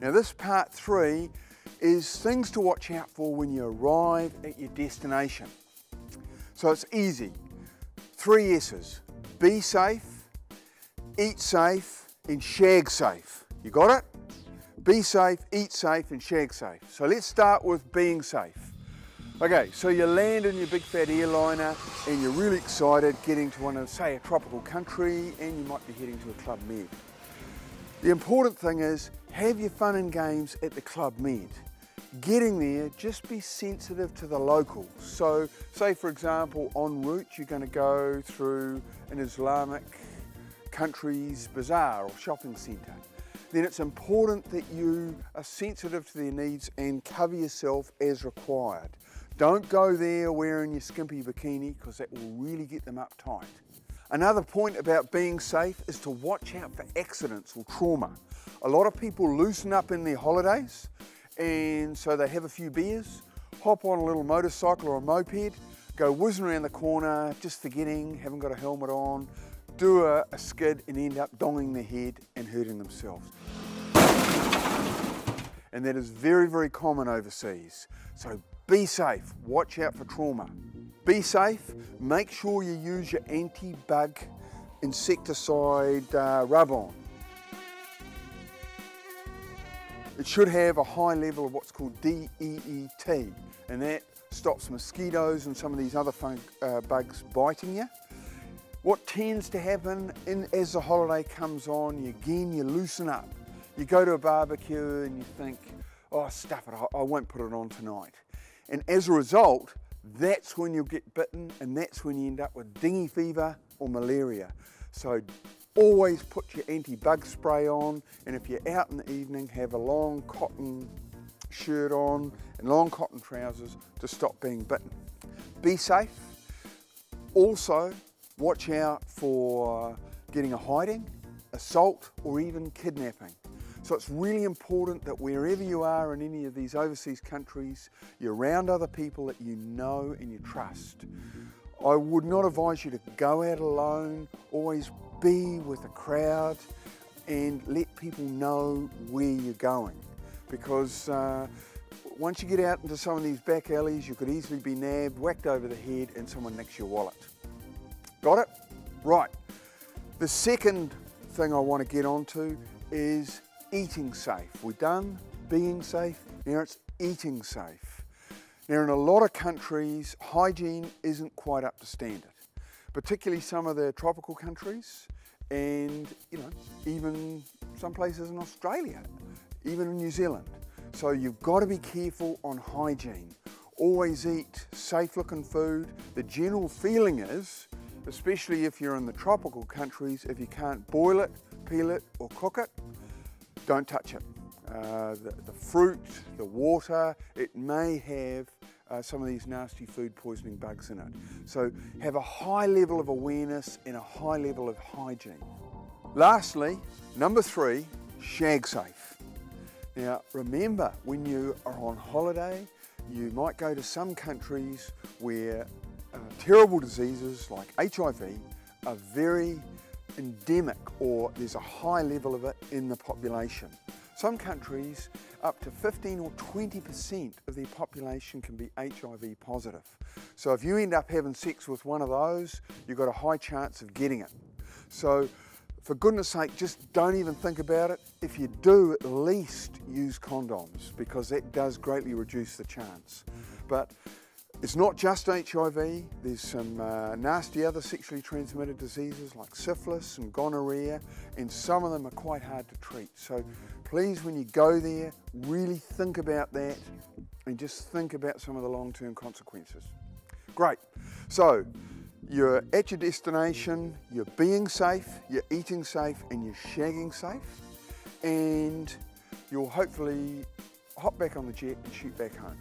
Now this part 3 is things to watch out for when you arrive at your destination. So it's easy. 3 S's. Be safe, eat safe, and shag safe. You got it? Be safe, eat safe, and shag safe. So let's start with being safe. Okay, so you land in your big fat airliner and you're really excited getting to one of, say, a tropical country, and you might be heading to a Club Med. The important thing is, have your fun and games at the Club Med. Getting there, just be sensitive to the locals. So, say for example, en route you're going to go through an Islamic country's bazaar or shopping centre. Then it's important that you are sensitive to their needs and cover yourself as required. Don't go there wearing your skimpy bikini, because that will really get them uptight. Another point about being safe is to watch out for accidents or trauma. A lot of people loosen up in their holidays, and so they have a few beers, hop on a little motorcycle or a moped, go whizzing around the corner, just forgetting, haven't got a helmet on, do a skid and end up donging their head and hurting themselves. And that is very, very common overseas. So be safe, watch out for trauma. Be safe, make sure you use your anti-bug insecticide rub-on. It should have a high level of what's called DEET, and that stops mosquitoes and some of these other bugs biting you. What tends to happen as the holiday comes on, you loosen up. You go to a barbecue and you think, oh, stuff it, I won't put it on tonight. And as a result, that's when you'll get bitten, and that's when you end up with dengue fever or malaria. So always put your anti-bug spray on, and if you're out in the evening, have a long cotton shirt on and long cotton trousers to stop being bitten. Be safe. Also, watch out for getting a hiding, assault, or even kidnapping. So it's really important that wherever you are in any of these overseas countries, you're around other people that you know and you trust. I would not advise you to go out alone. Always be with a crowd and let people know where you're going, because once you get out into some of these back alleys, you could easily be nabbed, whacked over the head, and someone nicks your wallet. Got it? Right. The second thing I want to get onto is eating safe. We're done being safe, now it's eating safe. Now in a lot of countries, hygiene isn't quite up to standard, particularly some of the tropical countries, and even some places in Australia, even in New Zealand. So you've got to be careful on hygiene. Always eat safe looking food. The general feeling is, especially if you're in the tropical countries, if you can't boil it, peel it or cook it, don't touch it. The fruit, the water, it may have some of these nasty food poisoning bugs in it. So have a high level of awareness and a high level of hygiene. Lastly, number 3, shag safe. Now remember, when you are on holiday, you might go to some countries where terrible diseases like HIV are very endemic, or there's a high level of it in the population. Some countries, up to 15 or 20% of their population can be HIV positive. So if you end up having sex with one of those, you've got a high chance of getting it. So for goodness sake, just don't even think about it. If you do, at least use condoms, because that does greatly reduce the chance. But it's not just HIV, there's some nasty other sexually transmitted diseases like syphilis and gonorrhea, and some of them are quite hard to treat. So please, when you go there, really think about that and just think about some of the long-term consequences. Great, so you're at your destination, you're being safe, you're eating safe, and you're shagging safe, and you'll hopefully hop back on the jet and shoot back home.